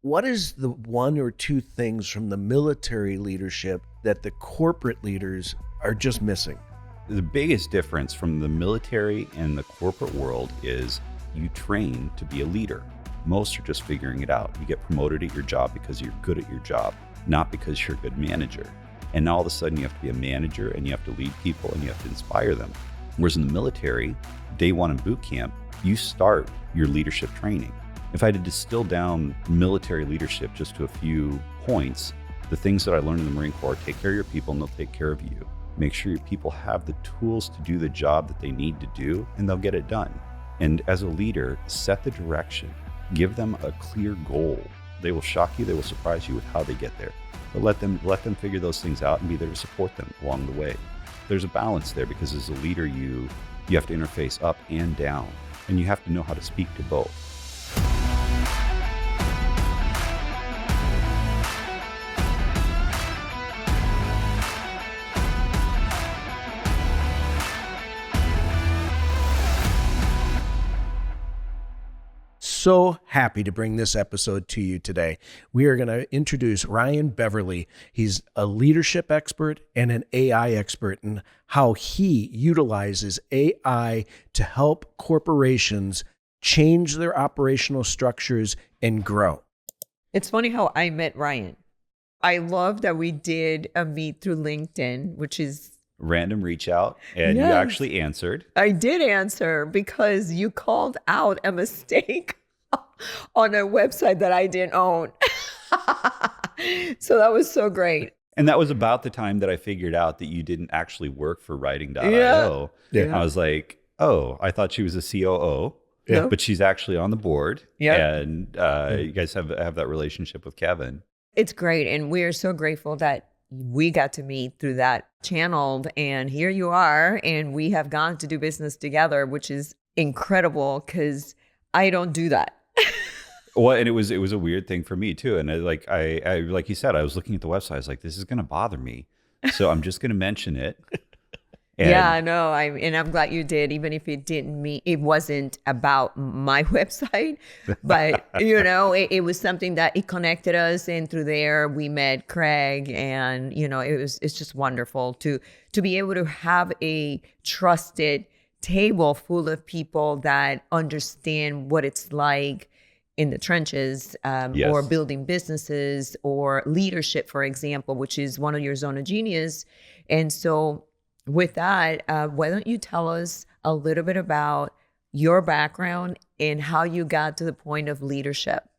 what is the one or two things from the military leadership that the corporate leaders are just missing? The biggest difference from the military and the corporate world is you train to be a leader. Most are just figuring it out. You get promoted at your job because you're good at your job, not because you're a good manager. And now all of a sudden you have to be a manager and you have to lead people and you have to inspire them. Whereas in the military, day one in boot camp, you start your leadership training. If I had to distill down military leadership just to a few points, the things that I learned in the Marine Corps: take care of your people and they'll take care of you. Make sure your people have the tools to do the job that they need to do, and they'll get it done. And as a leader, set the direction. Give them a clear goal. They will shock you, they will surprise you with how they get there. But let them figure those things out and be there to support them along the way. There's a balance there, because as a leader, you have to interface up and down, and you have to know how to speak to both. So happy to bring this episode to you today. We are going to introduce Ryan Beverly. He's a leadership expert and an AI expert, and how he utilizes AI to help corporations change their operational structures and grow. It's funny how I met Ryan. I love that we did a meet through LinkedIn, which is Random reach out, and Yes. You actually answered. I did answer because you called out a mistake on a website that I didn't own. So that was so great. And that was about the time that I figured out that you didn't actually work for writing.io. Yeah. I was like, oh, I thought she was a COO, Yeah. but she's actually on the board. Yeah. And you guys have that relationship with Kevin. It's great. And we are so grateful that we got to meet through that channel. And here you are. And we have gone to do business together, which is incredible because I don't do that. Well, and it was a weird thing for me too. And I like you said, I was looking at the website. I was like, this is going to bother me, so I'm just going to mention it. And Yeah, I know. I'm glad you did, even if it wasn't about my website, but it was something that it connected us, and through there we met Craig, and it's just wonderful to be able to have a trusted table full of people that understand what it's like in the trenches, Yes. or building businesses or leadership, for example, which is one of your zone of genius. And so with that, why don't you tell us a little bit about your background and how you got to the point of leadership?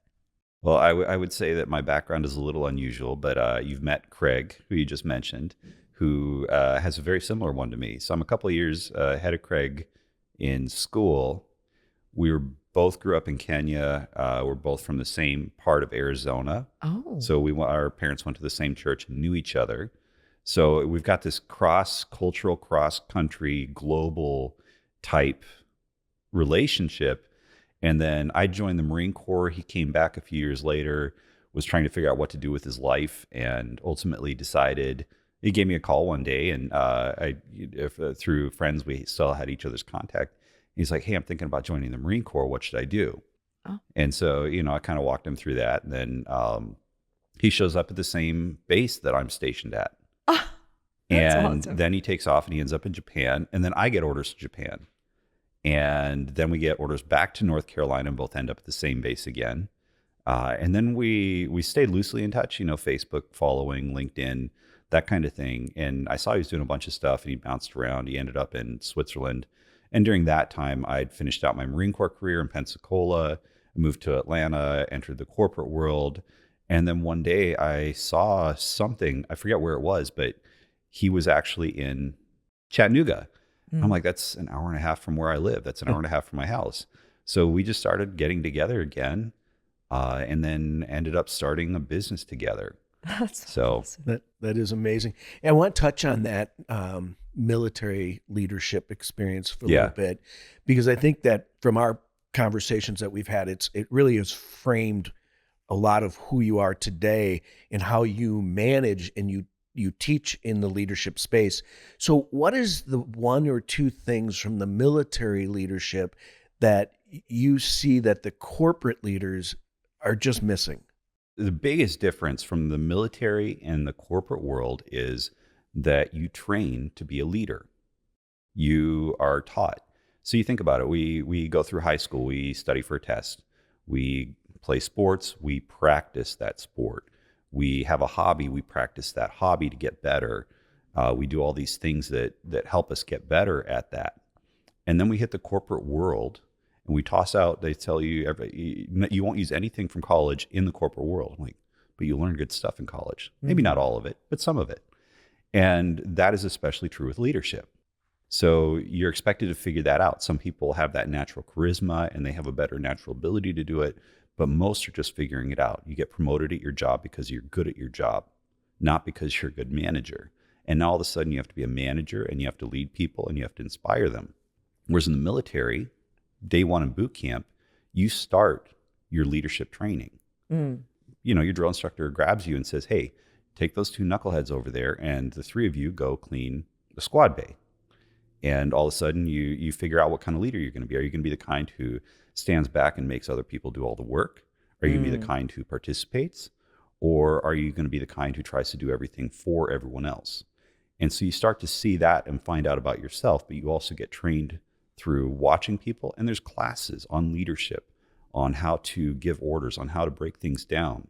Well, I would say that my background is a little unusual, but you've met Craig, who you just mentioned, who has a very similar one to me. So I'm a couple of years ahead of Craig in school. We both grew up in Kenya. We're both from the same part of Arizona. Oh, So our parents went to the same church and knew each other. So we've got this cross-cultural, cross-country, global type relationship. And then I joined the Marine Corps. He came back a few years later, was trying to figure out what to do with his life, and ultimately decided. He gave me a call one day, and through friends, we still had each other's contact. He's like, hey, I'm thinking about joining the Marine Corps. What should I do? Oh. And so, I kind of walked him through that. And then he shows up at the same base that I'm stationed at. that's And awesome. then he takes off and he ends up in Japan. And then I get orders to Japan. And then we get orders back to North Carolina and both end up at the same base again. And then we stayed loosely in touch, Facebook following, LinkedIn, that kind of thing. And I saw he was doing a bunch of stuff, and he bounced around. He ended up in Switzerland. And during that time, I'd finished out my Marine Corps career in Pensacola, moved to Atlanta, entered the corporate world. And then one day I saw something, I forget where it was, but he was actually in Chattanooga. I'm like, that's an hour and a half from where I live. That's an hour and a half from my house. So we just started getting together again, and then ended up starting a business together. That's So awesome. That is amazing. And I want to touch on that military leadership experience for a Yeah. little bit, because I think that from our conversations that we've had, it really has framed a lot of who you are today and how you manage and you teach in the leadership space. So what is the one or two things from the military leadership that you see that the corporate leaders are just missing? The biggest difference from the military and the corporate world is that you train to be a leader. You are taught. So you think about it. We go through high school. We study for a test. We play sports. We practice that sport. We have a hobby. We practice that hobby to get better. We do all these things that help us get better at that. And then we hit the corporate world and we toss out, they tell you you won't use anything from college in the corporate world. I'm like, but you learn good stuff in college. Maybe not all of it, but some of it. And that is especially true with leadership. So you're expected to figure that out. Some people have that natural charisma and they have a better natural ability to do it, but most are just figuring it out. You get promoted at your job because you're good at your job, not because you're a good manager. And now all of a sudden you have to be a manager and you have to lead people and you have to inspire them. Whereas in the military, day one in boot camp, you start your leadership training. You know, your drill instructor grabs you and says, hey, take those two knuckleheads over there and the three of you go clean the squad bay. And all of a sudden you figure out what kind of leader you're going to be. Are you going to be the kind who stands back and makes other people do all the work? Are you going to be the kind who participates? Or are you going to be the kind who tries to do everything for everyone else? And so you start to see that and find out about yourself, but you also get trained through watching people. And there's classes on leadership, on how to give orders, on how to break things down.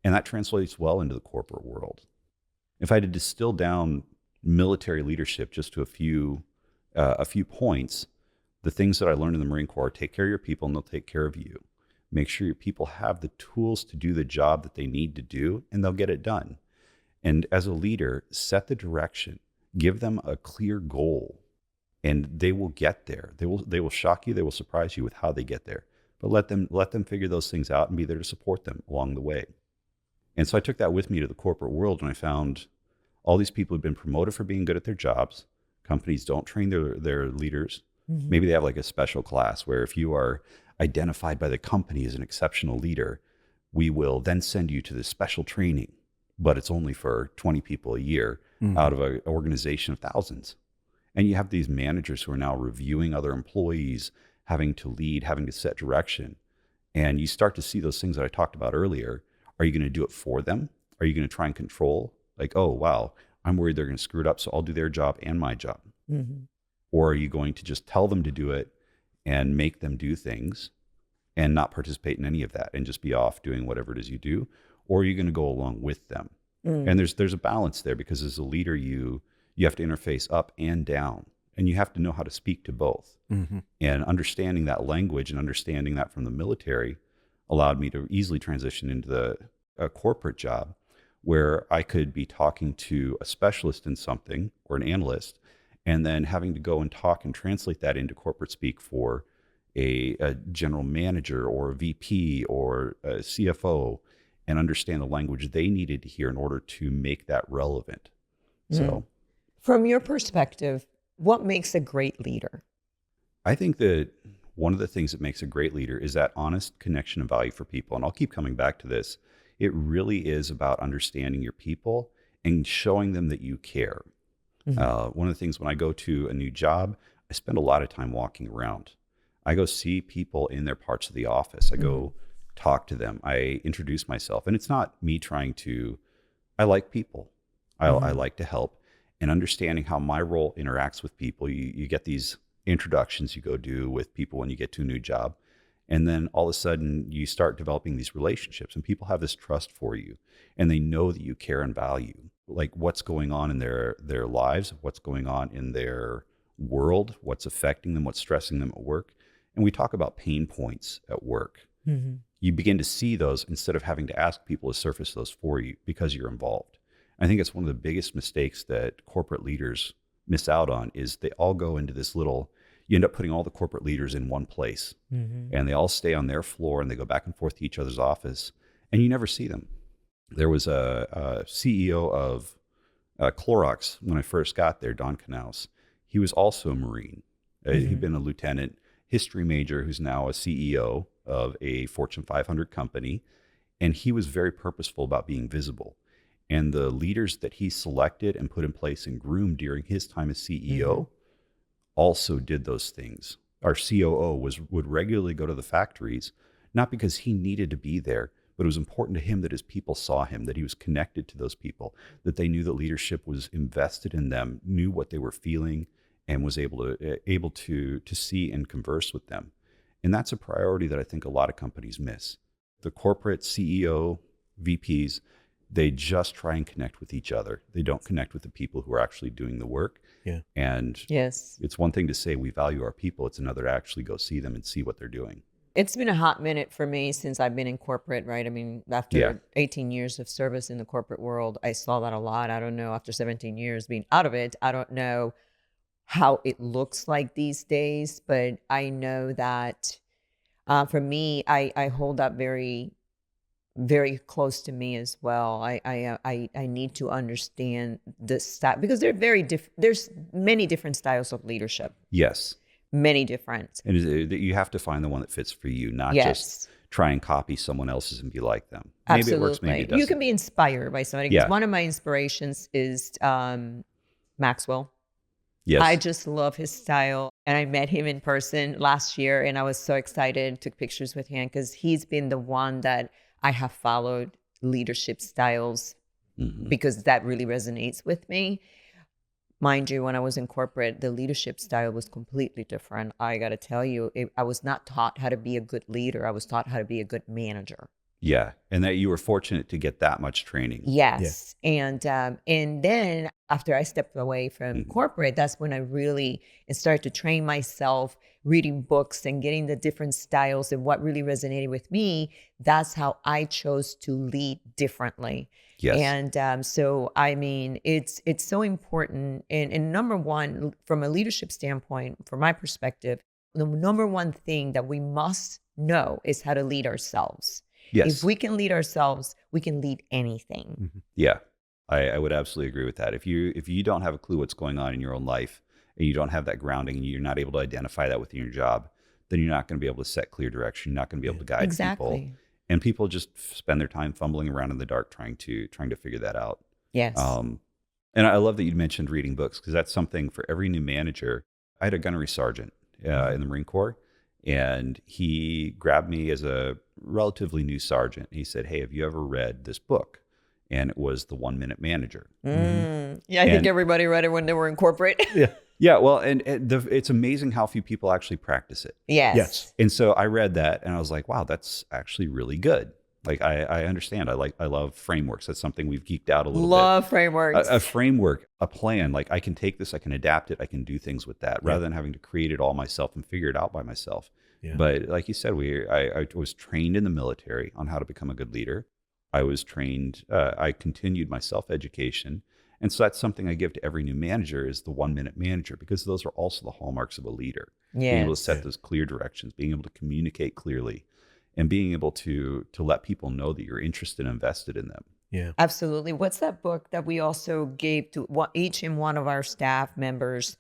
And that translates well into the corporate world. If I had to distill down military leadership just to a few points, the things that I learned in the Marine Corps: take care of your people and they'll take care of you. Make sure your people have the tools to do the job that they need to do, and they'll get it done. And as a leader, set the direction, give them a clear goal, and they will get there. They will shock you, they will surprise you with how they get there. But let them figure those things out and be there to support them along the way. And so I took that with me to the corporate world, and I found all these people who've been promoted for being good at their jobs. Companies don't train their leaders. Maybe they have like a special class where if you are identified by the company as an exceptional leader, we will then send you to this special training, but it's only for 20 people a year out of an organization of thousands. And you have these managers who are now reviewing other employees, having to lead, having to set direction. And you start to see those things that I talked about earlier. Are you going to do it for them? Are you going to try and control? Like, oh, wow, I'm worried they're going to screw it up, so I'll do their job and my job. Or are you going to just tell them to do it and make them do things and not participate in any of that and just be off doing whatever it is you do? Or are you going to go along with them? And there's a balance there, because as a leader, you have to interface up and down, and you have to know how to speak to both. And understanding that language and understanding that from the military allowed me to easily transition into a corporate job where I could be talking to a specialist in something or an analyst, and then having to go and talk and translate that into corporate speak for a general manager or a VP or a CFO, and understand the language they needed to hear in order to make that relevant. So, from your perspective, what makes a great leader? I think that one of the things that makes a great leader is that honest connection and value for people. And I'll keep coming back to this. It really is about understanding your people and showing them that you care. One of the things when I go to a new job, I spend a lot of time walking around. I go see people in their parts of the office. I go talk to them. I introduce myself. And it's not me trying to, I like people. I like to help. And understanding how my role interacts with people. You get these introductions you go do with people when you get to a new job. And then all of a sudden you start developing these relationships, and people have this trust for you, and they know that you care and value like what's going on in their lives, what's going on in their world, what's affecting them, what's stressing them at work. And we talk about pain points at work. You begin to see those instead of having to ask people to surface those for you because you're involved. I think it's one of the biggest mistakes that corporate leaders miss out on is they all go into this little, you end up putting all the corporate leaders in one place, and they all stay on their floor and they go back and forth to each other's office, and you never see them. There was a CEO of Clorox when I first got there, Don Knaus. He was also a Marine. He'd been a lieutenant, history major, who's now a CEO of a Fortune 500 company. And he was very purposeful about being visible. And the leaders that he selected and put in place and groomed during his time as CEO also did those things. Our COO would regularly go to the factories, not because he needed to be there, but it was important to him that his people saw him, that he was connected to those people, that they knew that leadership was invested in them, knew what they were feeling, and was able to see and converse with them. And that's a priority that I think a lot of companies miss. The corporate CEO, VPs, they just try and connect with each other. They don't connect with the people who are actually doing the work. Yeah. And Yes. it's one thing to say we value our people. It's another to actually go see them and see what they're doing. It's been a hot minute for me since I've been in corporate, right? I mean, after 18 years of service in the corporate world, I saw that a lot. I don't know, after 17 years being out of it, I don't know how it looks like these days, but I know that for me, I hold up very, very close to me as well. I need to understand the style because they're very different. There's many different styles of leadership. Yes. Many different. And you have to find the one that fits for you, not just try and copy someone else's and be like them. Maybe Absolutely. it works, maybe it doesn't. You can be inspired by somebody. Because one of my inspirations is Maxwell. Yes. I just love his style. And I met him in person last year and I was so excited, took pictures with him because he's been the one that I have followed leadership styles because that really resonates with me. Mind you, when I was in corporate, the leadership style was completely different. I got to tell you, I was not taught how to be a good leader. I was taught how to be a good manager. Yeah. And that you were fortunate to get that much training. Yes. Yeah. And then after I stepped away from corporate, that's when I really started to train myself, reading books and getting the different styles and what really resonated with me. That's how I chose to lead differently. Yes. And so, I mean, it's so important. And number one, from a leadership standpoint, from my perspective, the number one thing that we must know is how to lead ourselves. Yes. If we can lead ourselves, we can lead anything. Yeah, I would absolutely agree with that. If you don't have a clue what's going on in your own life and you don't have that grounding and you're not able to identify that within your job, then you're not going to be able to set clear direction. You're not going to be able to guide people. And people just spend their time fumbling around in the dark trying to figure that out. Yes. And I love that you mentioned reading books because that's something for every new manager. I had a gunnery sergeant in the Marine Corps, and he grabbed me as a relatively new sergeant. He said, "Hey, have you ever read this book?" And it was The 1 Minute Manager. Yeah, I think everybody read it when they were in corporate. Yeah, well, and it's amazing how few people actually practice it. Yes. And so I read that and I was like, wow, that's actually really good. Like, I understand. I love frameworks. That's something we've geeked out a little bit. Love frameworks. A framework, a plan. Like, I can take this, I can adapt it, I can do things with that rather than having to create it all myself and figure it out by myself. Yeah. But like you said, I was trained in the military on how to become a good leader. I was trained, I continued my self-education. And so that's something I give to every new manager is the 1 minute manager, because those are also the hallmarks of a leader. Being able to set those clear directions, being able to communicate clearly, and being able to let people know that you're interested and invested in them. Yeah, absolutely. What's that book that we also gave to each and one of our staff members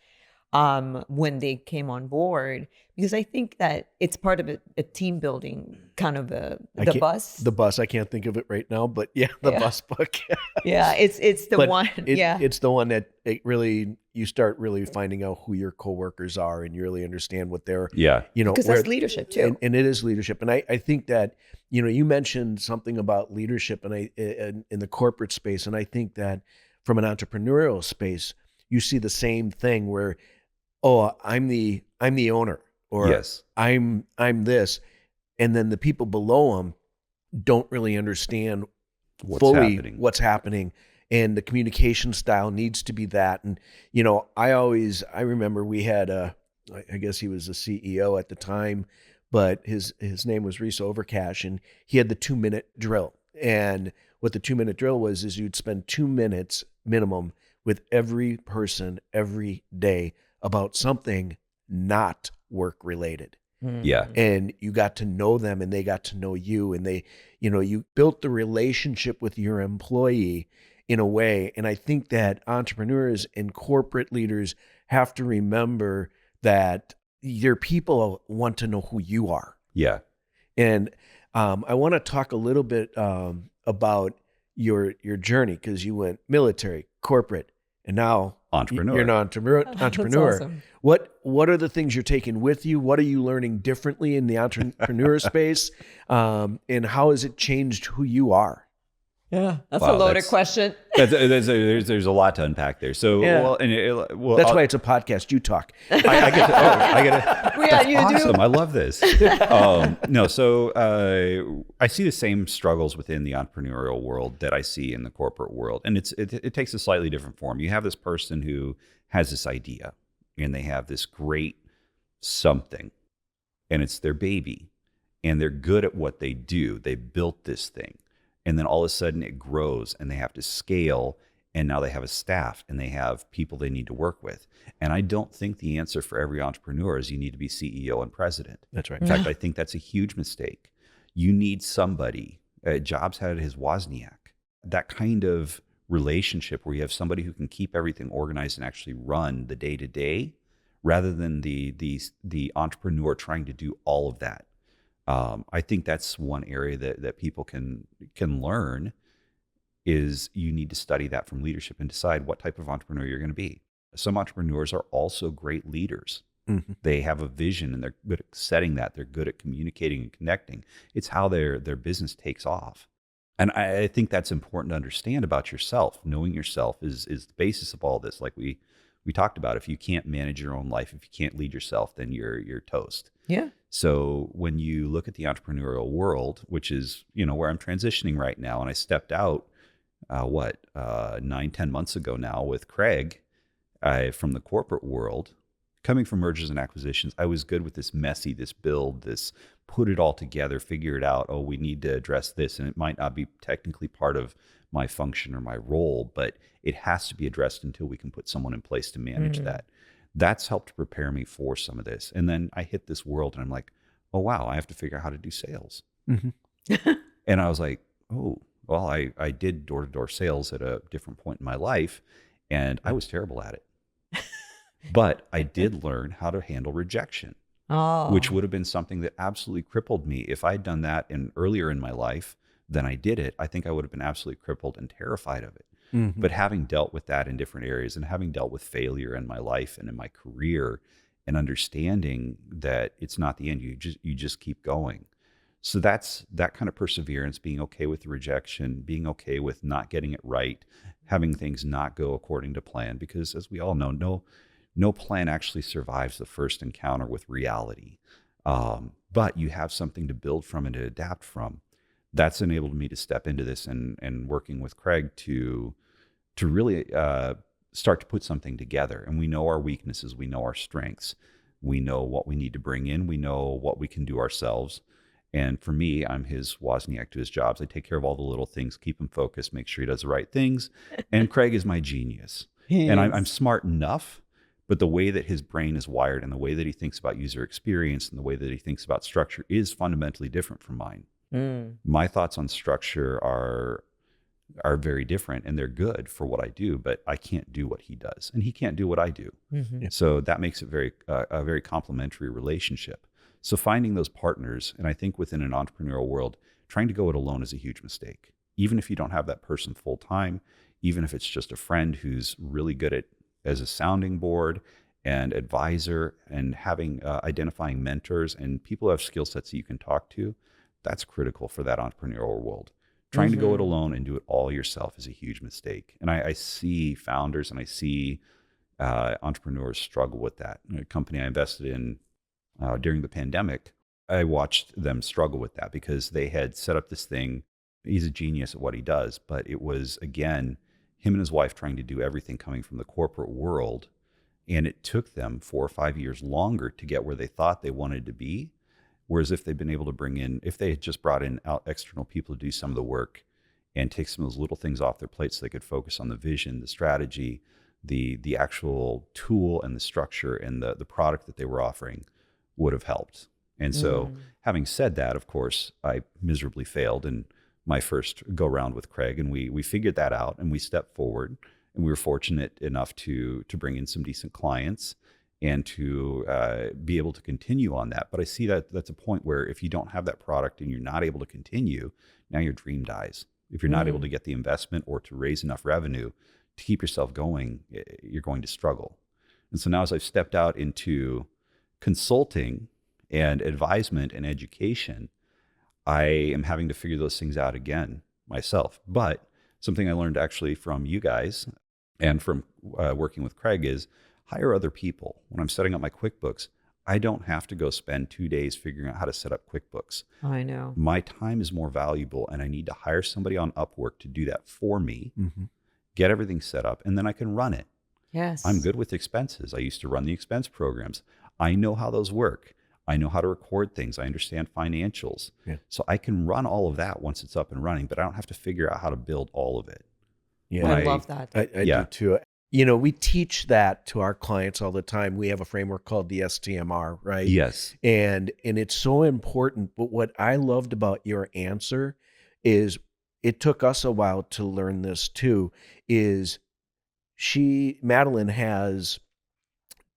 when they came on board? Because I think that it's part of a team building kind of the bus. The bus. I can't think of it right now, but the bus book. Yeah, it's the one. It's the one that you start really finding out who your coworkers are, and you really understand what they're. Because that's leadership too, and it is leadership. And I think that you mentioned something about leadership, and in the corporate space, and I think that from an entrepreneurial space, you see the same thing where, I'm the owner. Or I'm this, and then the people below them don't really understand what's happening, and the communication style needs to be that. And I remember we had I guess he was a CEO at the time, but his name was Reese Overcash, and he had the 2 minute drill. And what the 2 minute drill was is you'd spend 2 minutes minimum with every person every day about something not work related. Yeah. And you got to know them and they got to know you, and they, you built the relationship with your employee in a way. And I think that entrepreneurs and corporate leaders have to remember that your people want to know who you are. Yeah. And I want to talk a little bit about your journey, because you went military, corporate, and now entrepreneur. You're an entrepreneur. awesome. What are the things you're taking with you? What are you learning differently in the entrepreneur space? And how has it changed who you are? Yeah, that's Wow, a loaded question. There's a lot to unpack there. So, Yeah. That's why it's a podcast. You talk. I get to, Yeah, that's you awesome. do. I love this. No, so I see the same struggles within the entrepreneurial world that I see in the corporate world. And it takes a slightly different form. You have this person who has this idea and they have this great something and it's their baby and they're good at what they do. They built this thing. And then all of a sudden it grows and they have to scale. And now they have a staff and they have people they need to work with. And I don't think the answer for every entrepreneur is you need to be CEO and president. That's right. In fact, I think that's a huge mistake. You need somebody. Jobs had his Wozniak. That kind of relationship where you have somebody who can keep everything organized and actually run the day to day, rather than the entrepreneur trying to do all of that. I think that's one area that people can learn. Is you need to study that from leadership and decide what type of entrepreneur you're going to be. Some entrepreneurs are also great leaders. Mm-hmm. They have a vision and they're good at setting that. They're good at communicating and connecting. It's how their business takes off. And I think that's important to understand about yourself. Knowing yourself is the basis of all this. Like we talked about, if you can't manage your own life, if you can't lead yourself, then you're toast. Yeah. So when you look at the entrepreneurial world, which is, where I'm transitioning right now, and I stepped out 9-10 months ago now with Craig, from the corporate world, coming from mergers and acquisitions, I was good with this messy, this build, this put it all together, figure it out. Oh, we need to address this. And it might not be technically part of my function or my role, but it has to be addressed until we can put someone in place to manage that. That's helped prepare me for some of this. And then I hit this world and I'm like, oh, wow, I have to figure out how to do sales. Mm-hmm. And I was like, oh, well, I did door-to-door sales at a different point in my life, and I was terrible at it. But I did learn how to handle rejection, which would have been something that absolutely crippled me. If I'd done that earlier in my life than I did it, I think I would have been absolutely crippled and terrified of it. Mm-hmm. But having dealt with that in different areas and having dealt with failure in my life and in my career and understanding that it's not the end, you just keep going. So that's that kind of perseverance, being okay with the rejection, being okay with not getting it right, having things not go according to plan, because as we all know, no plan actually survives the first encounter with reality. But you have something to build from and to adapt from. That's enabled me to step into this and working with Craig to really start to put something together. And we know our weaknesses, we know our strengths, we know what we need to bring in, we know what we can do ourselves. And for me, I'm his Wozniak to his jobs. I take care of all the little things, keep him focused, make sure he does the right things. And Craig is my genius. And I'm smart enough, but the way that his brain is wired and the way that he thinks about user experience and the way that he thinks about structure is fundamentally different from mine. My thoughts on structure are very different, and they're good for what I do, but I can't do what he does, and he can't do what I do. Mm-hmm. So that makes it a very complementary relationship. So finding those partners, and I think within an entrepreneurial world, trying to go it alone is a huge mistake. Even if you don't have that person full time, even if it's just a friend who's really good at as a sounding board and advisor, and having identifying mentors and people who have skill sets that you can talk to, that's critical for that entrepreneurial world. Trying to go it alone and do it all yourself is a huge mistake. And I see founders and I see entrepreneurs struggle with that. A company I invested in during the pandemic, I watched them struggle with that because they had set up this thing. He's a genius at what he does, but it was, again, him and his wife trying to do everything coming from the corporate world. And it took them 4 or 5 years longer to get where they thought they wanted to be. Whereas if they'd been able to if they had just brought in external people to do some of the work and take some of those little things off their plate so they could focus on the vision, the strategy, the actual tool and the structure and the product that they were offering would have helped. And so having said that, of course, I miserably failed in my first go round with Craig, and we figured that out and we stepped forward, and we were fortunate enough to bring in some decent clients and to be able to continue on that. But I see that that's a point where if you don't have that product and you're not able to continue, now your dream dies. If you're not able to get the investment or to raise enough revenue to keep yourself going, you're going to struggle. And so now as I've stepped out into consulting and advisement and education, I am having to figure those things out again myself. But something I learned actually from you guys and from working with Craig is hire other people. When I'm setting up my QuickBooks, I don't have to go spend 2 days figuring out how to set up QuickBooks. I know. My time is more valuable, and I need to hire somebody on Upwork to do that for me, get everything set up, and then I can run it. Yes. I'm good with expenses. I used to run the expense programs. I know how those work. I know how to record things. I understand financials. Yeah. So I can run all of that once it's up and running, but I don't have to figure out how to build all of it. Yeah. I love that. I do too. You know, we teach that to our clients all the time. We have a framework called the STMR, right? Yes. And it's so important. But what I loved about your answer is it took us a while to learn this too, is Madeline has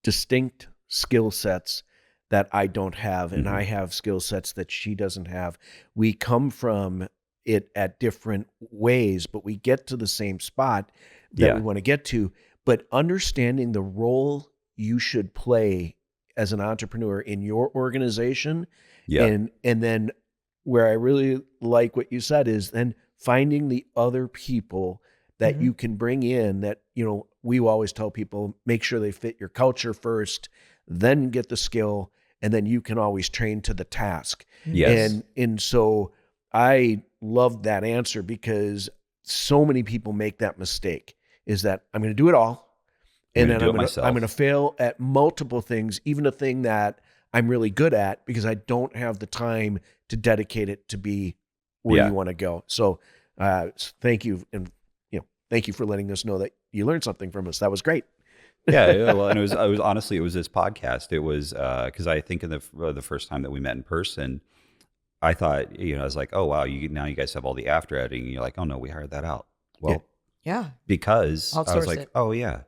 distinct skill sets that I don't have, and I have skill sets that she doesn't have. We come from it at different ways, but we get to the same spot that we want to get to. But understanding the role you should play as an entrepreneur in your organization, and then where I really like what you said is then finding the other people that you can bring in that, you know, we always tell people, make sure they fit your culture first, then get the skill, and then you can always train to the task. Yes. And so I loved that answer because so many people make that mistake, is that I'm going to do it all. And then I'm going to fail at multiple things, even a thing that I'm really good at, because I don't have the time to dedicate it to be where you want to go. So thank you. And thank you for letting us know that you learned something from us. That was great. Well, and it was honestly, it was this podcast. It was because I think in the first time that we met in person, I thought, I was like, oh wow, now you guys have all the after editing. And you're like, oh no, we hired that out. Well, because I was like, oh yeah,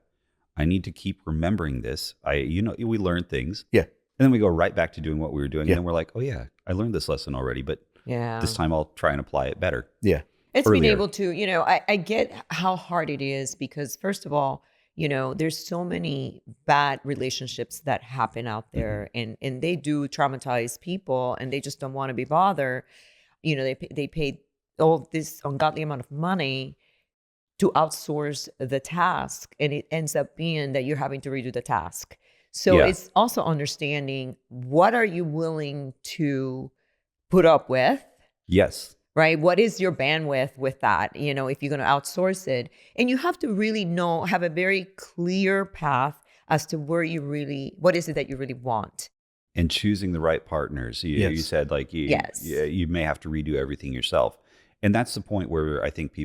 I need to keep remembering this. We learn things. Yeah. And then we go right back to doing what we were doing. And then we're like, oh yeah, I learned this lesson already, but this time I'll try and apply it better. Yeah. It's being able to, I get how hard it is because first of all, there's so many bad relationships that happen out there and they do traumatize people and they just don't want to be bothered. They pay all this ungodly amount of money to outsource the task and it ends up being that you're having to redo the task. So it's also understanding what are you willing to put up with? Yes. Right? What is your bandwidth with that? If you're going to outsource it, and you have to really have a very clear path as to what is it that you really want? And choosing the right partners. You said like you may have to redo everything yourself. And that's the point where I think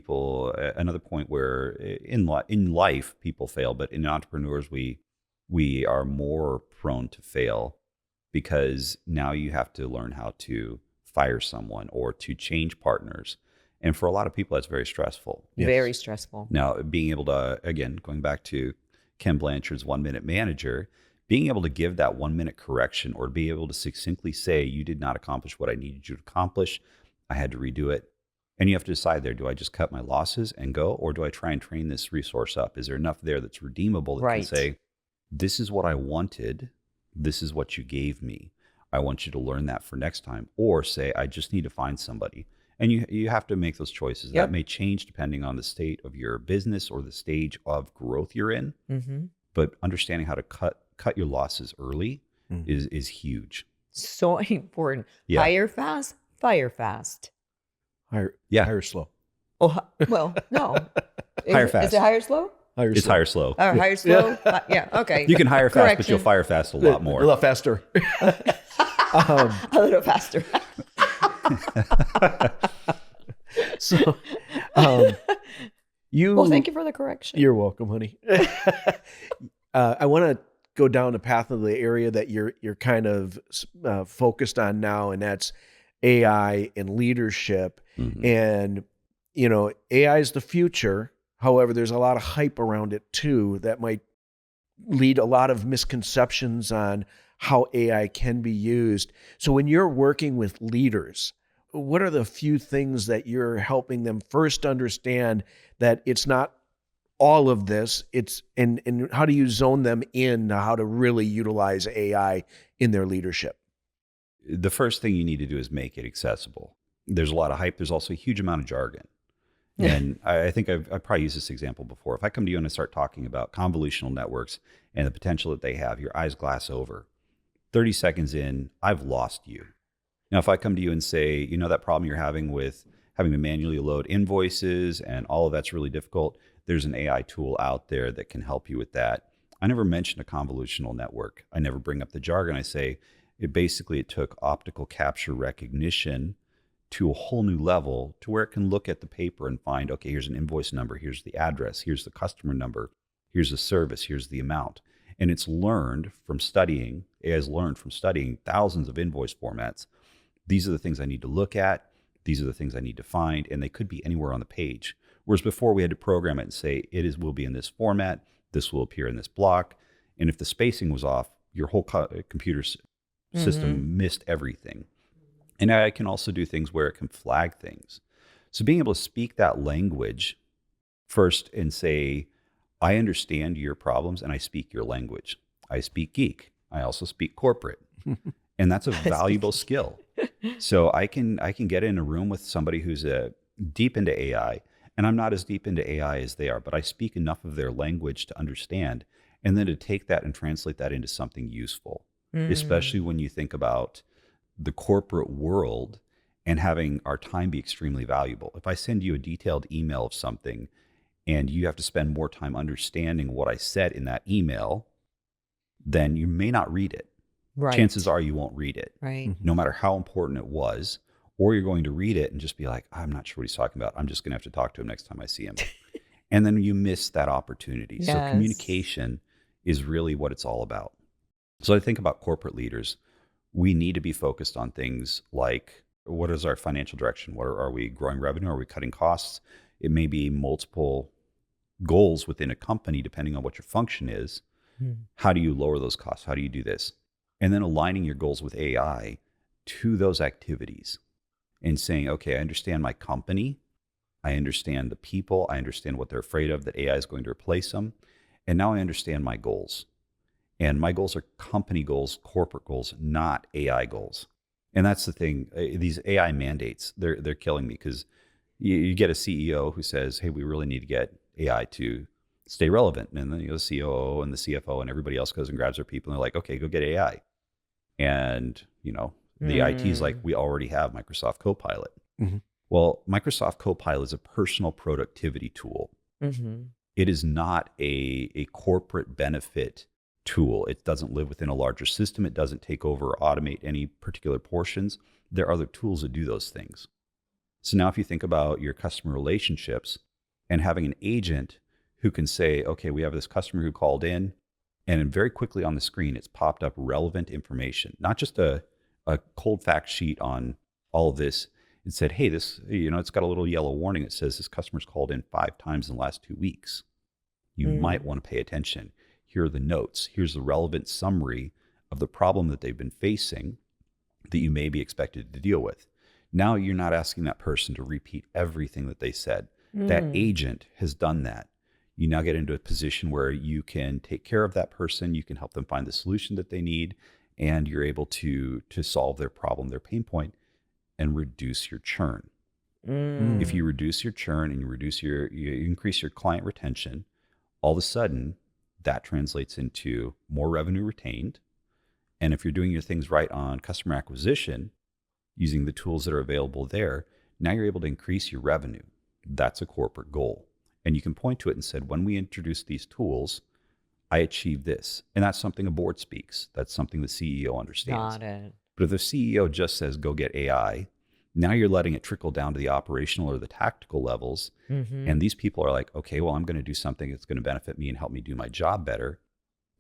another point where in life people fail, but in entrepreneurs, we are more prone to fail because now you have to learn how to fire someone or to change partners. And for a lot of people, that's very stressful. Yes. Very stressful. Now, being able to, again, going back to Ken Blanchard's 1 Minute Manager, being able to give that 1 minute correction or be able to succinctly say, you did not accomplish what I needed you to accomplish. I had to redo it. And you have to decide there, do I just cut my losses and go, or do I try and train this resource up? Is there enough there that's redeemable that can say, this is what I wanted. This is what you gave me. I want you to learn that for next time, or say, I just need to find somebody. And you have to make those choices. That may change depending on the state of your business or the stage of growth you're in. But understanding how to cut your losses early is huge. So important. Hire fast, fire fast. Hire slow. Oh, well, no. Hire fast. Is it hire slow? It's hire slow. Oh, hire slow? Okay. You can hire fast, but you'll fire fast a lot more. A lot faster. A little faster. So, well, thank you for the correction. You're welcome, honey. I want to go down the path of the area that you're kind of focused on now, and that's AI and leadership. And AI is the future. However, there's a lot of hype around it too that might lead a lot of misconceptions on how AI can be used. So when you're working with leaders, what are the few things that you're helping them first understand that it's not all of this, and how do you zone them in how to really utilize AI in their leadership? The first thing you need to do is make it accessible. There's a lot of hype. There's also a huge amount of jargon. And I think I've probably used this example before. If I come to you and I start talking about convolutional networks and the potential that they have, your eyes glass over. 30 seconds in, I've lost you. Now, if I come to you and say, you know, that problem you're having with having to manually load invoices and all of that's really difficult, there's an AI tool out there that can help you with that. I never mention a convolutional network. I never bring up the jargon. I say it took optical capture recognition to a whole new level to where it can look at the paper and find, okay, here's an invoice number, here's the address, here's the customer number, here's the service, here's the amount. And it's learned from studying, it has learned from studying thousands of invoice formats. These are the things I need to look at. These are the things I need to find, and they could be anywhere on the page. Whereas before we had to program it and say, will be in this format, this will appear in this block. And if the spacing was off, your whole computer system missed everything. And I can also do things where it can flag things. So being able to speak that language first and say, I understand your problems and I speak your language. I speak geek. I also speak corporate. And that's a valuable skill. So I can get in a room with somebody who's deep into AI, and I'm not as deep into AI as they are, but I speak enough of their language to understand, and then to take that and translate that into something useful, especially when you think about the corporate world and having our time be extremely valuable. If I send you a detailed email of something and you have to spend more time understanding what I said in that email, then you may not read it. Right. Chances are you won't read it, right? No matter how important it was, or you're going to read it and just be like, I'm not sure what he's talking about. I'm just going to have to talk to him next time I see him. And then you miss that opportunity. Yes. So communication is really what it's all about. So I think about corporate leaders. We need to be focused on things like, what is our financial direction? Are we growing revenue? Are we cutting costs? It may be multiple goals within a company, depending on what your function is. How do you lower those costs? How do you do this? And then aligning your goals with AI to those activities and saying, okay, I understand my company. I understand the people. I understand what they're afraid of, that AI is going to replace them. And now I understand my goals. And my goals are company goals, corporate goals, not AI goals. And that's the thing. These AI mandates, they're killing me, because you get a CEO who says, hey, we really need to get AI to stay relevant. And then the COO and the CFO and everybody else goes and grabs their people and they're like, okay, go get AI. And, the IT is like, we already have Microsoft Copilot. Well, Microsoft Copilot is a personal productivity tool. It is not a corporate benefit tool. It doesn't live within a larger system. It doesn't take over or automate any particular portions. There are other tools that do those things. So now if you think about your customer relationships and having an agent who can say, okay, we have this customer who called in, and very quickly on the screen, it's popped up relevant information, not just a cold fact sheet on all of this. It said, hey, this, it's got a little yellow warning. It says this customer's called in 5 times in the last 2 weeks. You might want to pay attention. Here are the notes. Here's the relevant summary of the problem that they've been facing that you may be expected to deal with. Now you're not asking that person to repeat everything that they said. That agent has done that. You now get into a position where you can take care of that person. You can help them find the solution that they need, and you're able to solve their problem, their pain point, and reduce your churn. If you reduce your churn and you increase your client retention, all of a sudden that translates into more revenue retained. And if you're doing your things right on customer acquisition, using the tools that are available there, now you're able to increase your revenue. That's a corporate goal. And you can point to it and said, when we introduced these tools, I achieved this. And that's something a board speaks. That's something the CEO understands. Got it. But if the CEO just says, go get AI, now you're letting it trickle down to the operational or the tactical levels. And these people are like, okay, well, I'm going to do something that's going to benefit me and help me do my job better.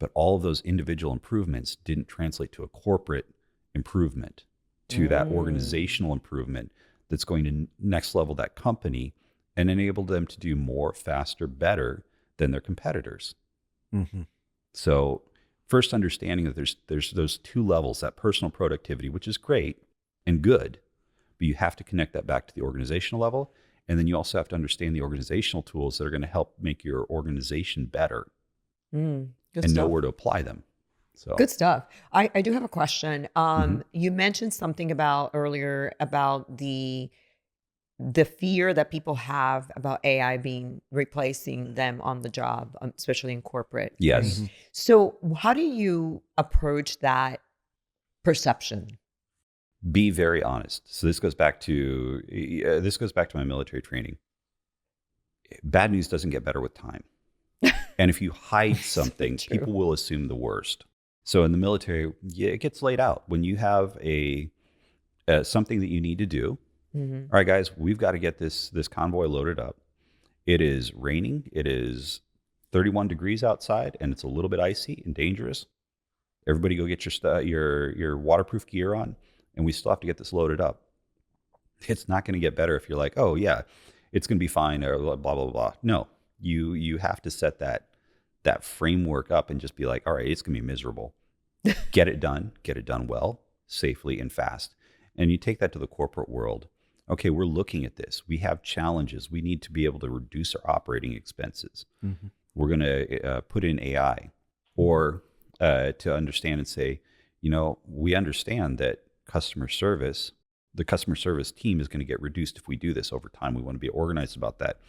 But all of those individual improvements didn't translate to a corporate improvement, to that organizational improvement that's going to next level that company and enable them to do more, faster, better than their competitors. So first understanding that there's those 2 levels, that personal productivity, which is great and good, but you have to connect that back to the organizational level. And then you also have to understand the organizational tools that are going to help make your organization better Good and know stuff. where to apply them. So Good stuff. I do have a question. You mentioned something about earlier about the fear that people have about AI being replacing them on the job, especially in corporate. yes, Mhm. So how do you approach that perception? be very honest. So this goes back to my military training. Bad news doesn't get better with time. And if you hide So something, true. people will assume the worst. So in the military, yeah, it gets laid out. When you have something that you need to do, Mhm. all right, guys, we've got to get this convoy loaded up. It is raining. It is 31 degrees outside, and it's a little bit icy and dangerous. Everybody go get your waterproof gear on, and we still have to get this loaded up. It's not going to get better if you're like, oh yeah, it's going to be fine, or blah blah blah. No, you have to set that framework up and just be like, all right, it's going to be miserable. Get it done well, safely and fast. And you take that to the corporate world. Okay, we're looking at this. We have challenges. We need to be able to reduce our operating expenses. Mhm. We're going to put in AI, or to understand and say, we understand that the customer service team is going to get reduced if we do this over time. We want to be organized about that.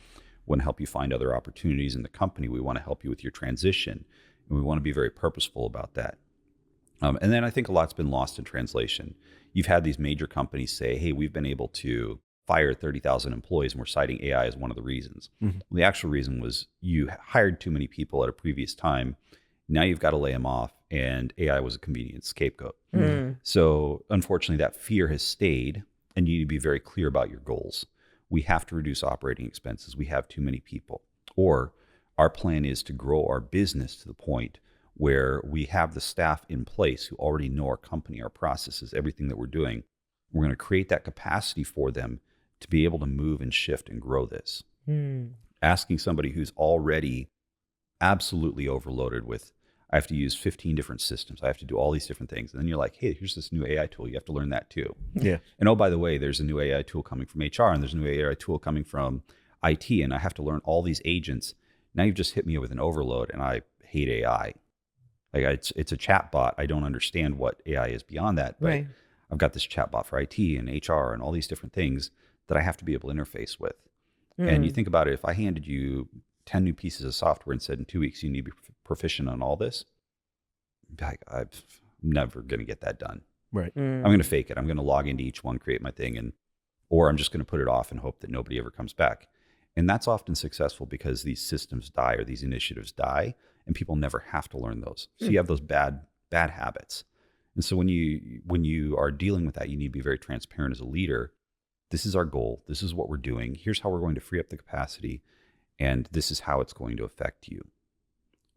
We want to help you find other opportunities in the company. We want to help you with your transition, and we want to be very purposeful about that. And then I think a lot's been lost in translation. You've had these major companies say, hey, we've been able to fire 30,000 employees, and we're citing AI as one of the reasons. Mhm. Well, the actual reason was you hired too many people at a previous time. Now you've got to lay them off, and AI was a convenient scapegoat. Mm. So unfortunately, that fear has stayed, and you need to be very clear about your goals. We have to reduce operating expenses. We have too many people. Or our plan is to grow our business to the point where we have the staff in place who already know our company, our processes, everything that we're doing. We're going to create that capacity for them to be able to move and shift and grow this. Mm. Asking somebody who's already absolutely overloaded with, I have to use 15 different systems, I have to do all these different things. And then you're like, hey, here's this new AI tool. You have to learn that too. Yeah. And oh, by the way, there's a new AI tool coming from HR, and there's a new AI tool coming from IT, and I have to learn all these agents. Now you've just hit me with an overload, and I hate AI. Like it's a chat bot. I don't understand what AI is beyond that, but Right. I've got this chat bot for IT and HR and all these different things that I have to be able to interface with. And you think about it, if I handed you 10 new pieces of software and said in 2 weeks you need to be proficient on all this, I'm never going to get that done. Right. I'm going to fake it. I'm going to log into each one, create my thing, or I'm just going to put it off and hope that nobody ever comes back. And that's often successful because these systems die, or these initiatives die, and people never have to learn those. So you have those bad habits. And so when you are dealing with that, you need to be very transparent as a leader. This is our goal. This is what we're doing. Here's how we're going to free up the capacity, and this is how it's going to affect you.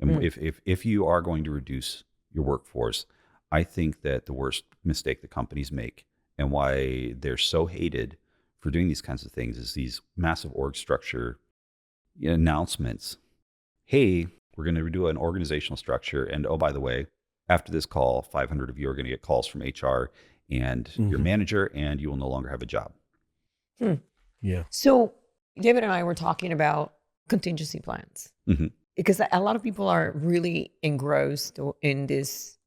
And if you are going to reduce your workforce, I think that the worst mistake that companies make, and why they're so hated for doing these kinds of things, is these massive org structure announcements. Hey, we're going to do an organizational structure, and oh, by the way, after this call, 500 of you are going to get calls from HR and your manager, and you will no longer have a job. Yeah. So David and I were talking about contingency plans Mhm. because a lot of people are really engrossed in this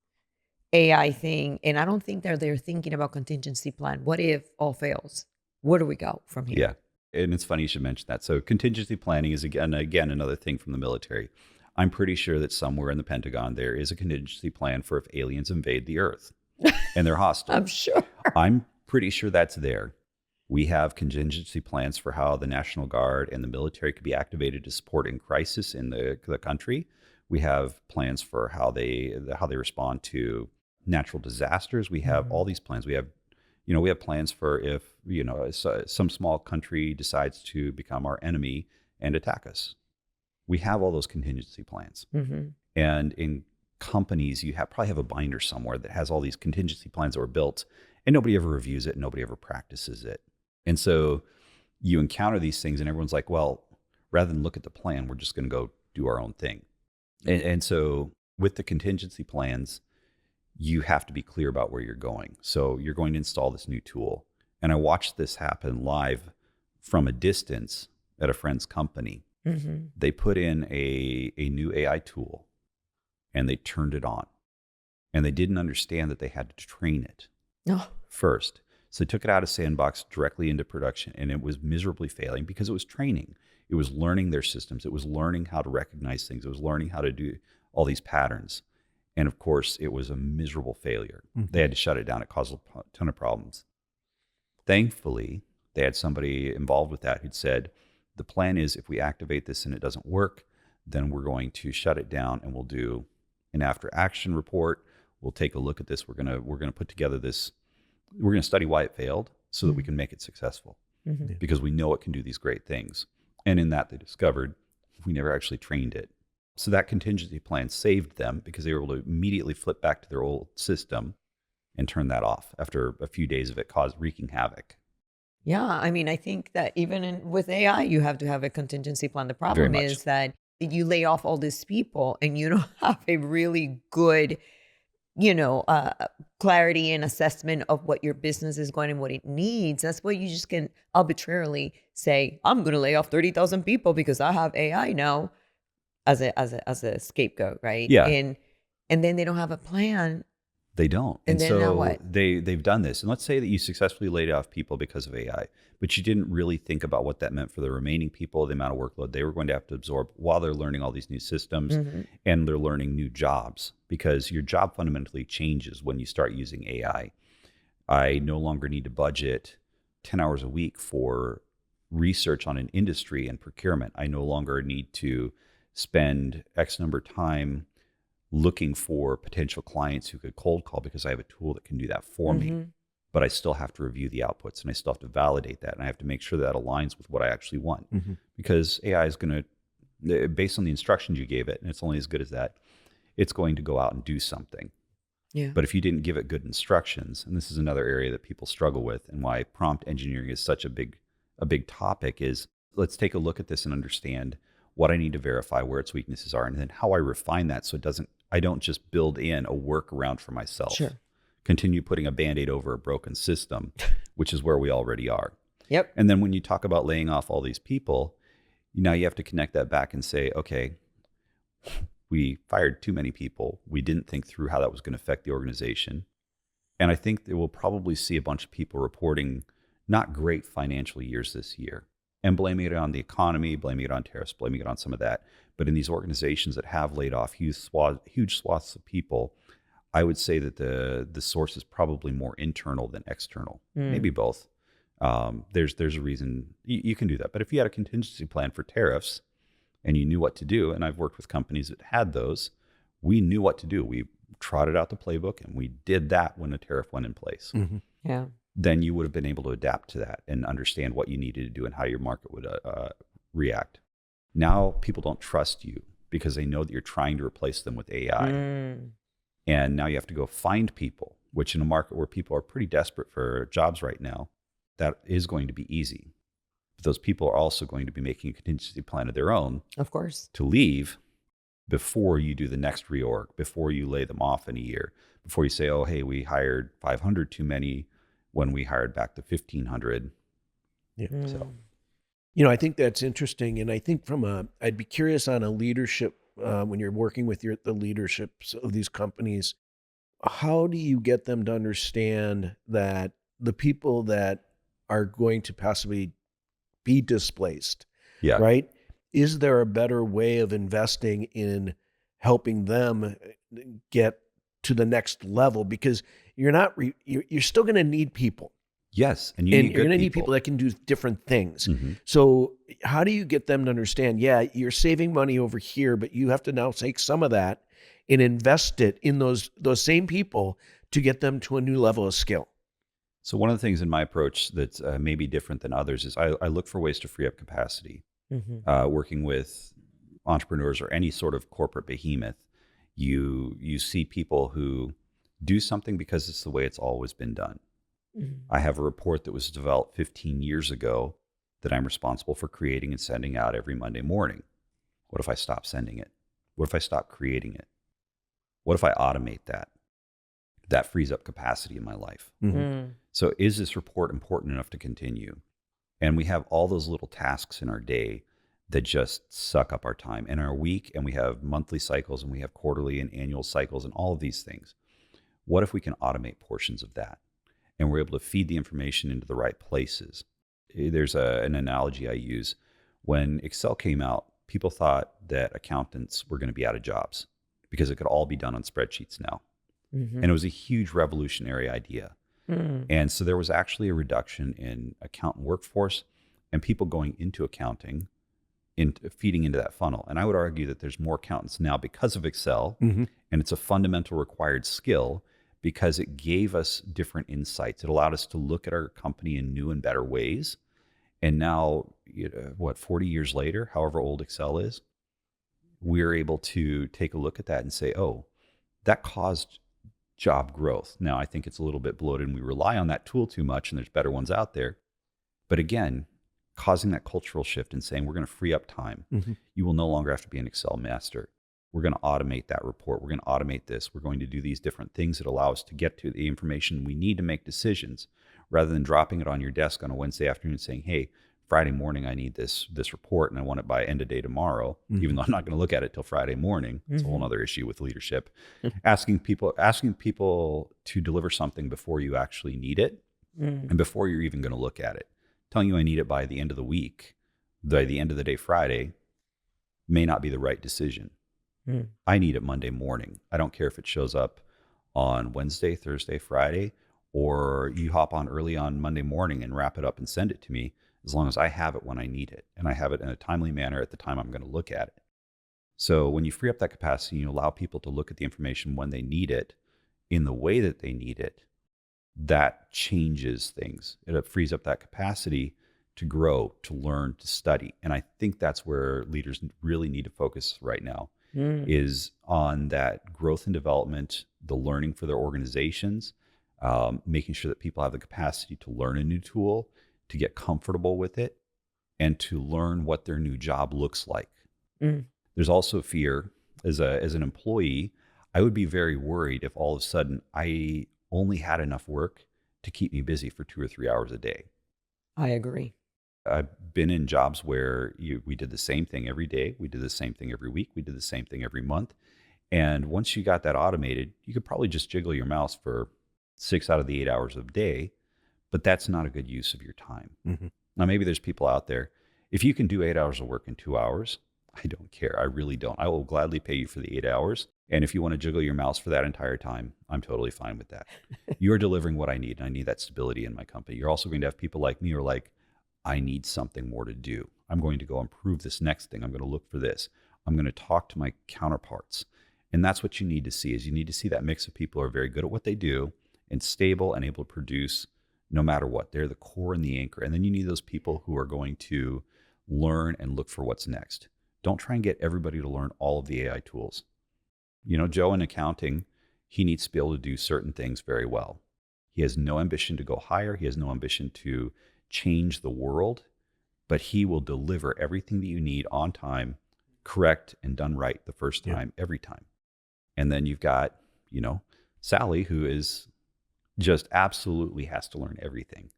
AI thing, and I don't think they're thinking about contingency plan. What if all fails? Where do we go from here? Yeah. And it's funny you should mention that. So contingency planning is again another thing from the military. I'm pretty sure that somewhere in the Pentagon there is a contingency plan for if aliens invade the Earth and they're hostile. I'm sure. I'm pretty sure that's there. We have contingency plans for how the National Guard and the military could be activated to support in crisis in the country. We have plans for how they respond to natural disasters. We have all these plans. We have plans for if, some small country decides to become our enemy and attack us. We have all those contingency plans. Mm-hmm. And in companies, you probably have a binder somewhere that has all these contingency plans that were built, and nobody ever reviews it, nobody ever practices it. And so you encounter these things, and everyone's like, well, rather than look at the plan, we're just going to go do our own thing. And so with the contingency plans, you have to be clear about where you're going. So you're going to install this new tool. And I watched this happen live from a distance at a friend's company. They put in a new AI tool and they turned it on. And they didn't understand that they had to train it first. So they took it out of sandbox directly into production, and it was miserably failing because it was training. It was learning their systems. It was learning how to recognize things. It was learning how to do all these patterns. And of course, it was a miserable failure. They had to shut it down. It caused a ton of problems. Thankfully, they had somebody involved with that who'd said, the plan is if we activate this and it doesn't work, then we're going to shut it down and we'll do an after action report. We'll take a look at this. We're gonna put together this. We're gonna study why it failed so that we can make it successful, because we know it can do these great things. And in that, they discovered we never actually trained it. So that contingency plan saved them because they were able to immediately flip back to their old system and turn that off after a few days of it wreaking havoc. Yeah, I mean, I think that even with AI, you have to have a contingency plan. The problem is that you lay off all these people and you don't have a really good, clarity and assessment of what your business is going and what it needs. That's why you just can arbitrarily say, I'm going to lay off 30,000 people because I have AI now as a scapegoat, right? Yeah. And then they don't have a plan. They don't. And then now what? They've done this. And let's say that you successfully laid off people because of AI, but you didn't really think about what that meant for the remaining people, the amount of workload they were going to have to absorb while they're learning all these new systems and they're learning new jobs, because your job fundamentally changes when you start using AI. I no longer need to budget 10 hours a week for research on an industry and procurement. I no longer need to spend X number of time looking for potential clients who could cold call because I have a tool that can do that for me. But I still have to review the outputs and I still have to validate that. And I have to make sure that aligns with what I actually want, because AI is going to, based on the instructions you gave it, and it's only as good as that, it's going to go out and do something. Yeah. But if you didn't give it good instructions, and this is another area that people struggle with and why prompt engineering is such a big topic, is let's take a look at this and understand what I need to verify, where its weaknesses are, and then how I refine that so I don't just build in a workaround for myself. Sure. Continue putting a Band-Aid over a broken system, which is where we already are. Yep. And then when you talk about laying off all these people, now you have to connect that back and say, okay, we fired too many people. We didn't think through how that was going to affect the organization. And I think that we'll probably see a bunch of people reporting not great financial years this year and blaming it on the economy, blaming it on tariffs, blaming it on some of that. But in these organizations that have laid off huge swaths of people, I would say that the source is probably more internal than external, maybe both. There's a reason you can do that. But if you had a contingency plan for tariffs and you knew what to do, and I've worked with companies that had those, we knew what to do. We trotted out the playbook and we did that when a tariff went in place. Yeah. Then you would have been able to adapt to that and understand what you needed to do and how your market would react. Now people don't trust you because they know that you're trying to replace them with AI. And now you have to go find people, which in a market where people are pretty desperate for jobs right now, that is going to be easy. But those people are also going to be making a contingency plan of their own, Of course. to leave before you do the next reorg, before you lay them off in a year, before you say, oh, hey, we hired 500 too many when we hired back to 1,500. Yeah. So, I think that's interesting. And I think I'd be curious on a leadership, when you're working with the leaderships of these companies, how do you get them to understand that the people that are going to possibly be displaced, yeah. right? Is there a better way of investing in helping them get to the next level? Because you're still going to need people. Yes. And you're going to need people that can do different things. So how do you get them to understand, you're saving money over here, but you have to now take some of that and invest it in those same people to get them to a new level of skill? So one of the things in my approach that's maybe different than others is I look for ways to free up capacity. Working with entrepreneurs or any sort of corporate behemoth, you see people who do something because it's the way it's always been done. I have a report that was developed 15 years ago that I'm responsible for creating and sending out every Monday morning. What if I stop sending it? What if I stop creating it? What if I automate that? That frees up capacity in my life. So is this report important enough to continue? And we have all those little tasks in our day that just suck up our time and our week. And we have monthly cycles and we have quarterly and annual cycles and all of these things. What if we can automate portions of that? And we're able to feed the information into the right places. There's an analogy I use. When Excel came out, people thought that accountants were going to be out of jobs because it could all be done on spreadsheets now. And it was a huge revolutionary idea. And so there was actually a reduction in accountant workforce and people going into accounting, feeding into that funnel. And I would argue that there's more accountants now because of Excel, and it's a fundamental required skill because it gave us different insights. It allowed us to look at our company in new and better ways. And now, 40 years later, however old Excel is, we're able to take a look at that and say, oh, that caused job growth. Now, I think it's a little bit bloated and we rely on that tool too much, and there's better ones out there. But again, causing that cultural shift and saying we're going to free up time. You will no longer have to be an Excel master. We're going to automate that report. We're going to automate this. We're going to do these different things that allow us to get to the information we need to make decisions, rather than dropping it on your desk on a Wednesday afternoon saying, hey, Friday morning, I need this report and I want it by end of day tomorrow, even though I'm not going to look at it till Friday morning. It's a whole other issue with leadership. Asking people to deliver something before you actually need it and before you're even going to look at it. Telling you I need it by the end of the week, by the end of the day Friday, may not be the right decision. I need it Monday morning. I don't care if it shows up on Wednesday, Thursday, Friday, or you hop on early on Monday morning and wrap it up and send it to me, as long as I have it when I need it and I have it in a timely manner at the time I'm going to look at it. So when you free up that capacity, you allow people to look at the information when they need it in the way that they need it, that changes things. It frees up that capacity to grow, to learn, to study. And I think that's where leaders really need to focus right now, is on that growth and development, the learning for their organizations, making sure that people have the capacity to learn a new tool, to get comfortable with it, and to learn what their new job looks like. There's also fear. As an employee, I would be very worried if all of a sudden I only had enough work to keep me busy for 2 or 3 hours a day. I agree. I've been in jobs where we did the same thing every day. We did the same thing every week. We did the same thing every month. And once you got that automated, you could probably just jiggle your mouse for 6 out of the 8 hours of the day, but that's not a good use of your time. Now, maybe there's people out there, if you can do 8 hours of work in 2 hours, I don't care. I really don't. I will gladly pay you for the 8 hours. And if you want to jiggle your mouse for that entire time, I'm totally fine with that. You're delivering what I need. And I need that stability in my company. You're also going to have people like me who are like, I need something more to do. I'm going to go improve this next thing. I'm going to look for this. I'm going to talk to my counterparts. And that's what you need to see, is you need to see that mix of people who are very good at what they do and stable and able to produce no matter what. They're the core and the anchor. And then you need those people who are going to learn and look for what's next. Don't try and get everybody to learn all of the AI tools. Joe in accounting, he needs to be able to do certain things very well. He has no ambition to go higher. He has no ambition to change the world, but he will deliver everything that you need on time, correct and done right the first time, every time. And then you've got, Sally, who is just absolutely has to learn everything.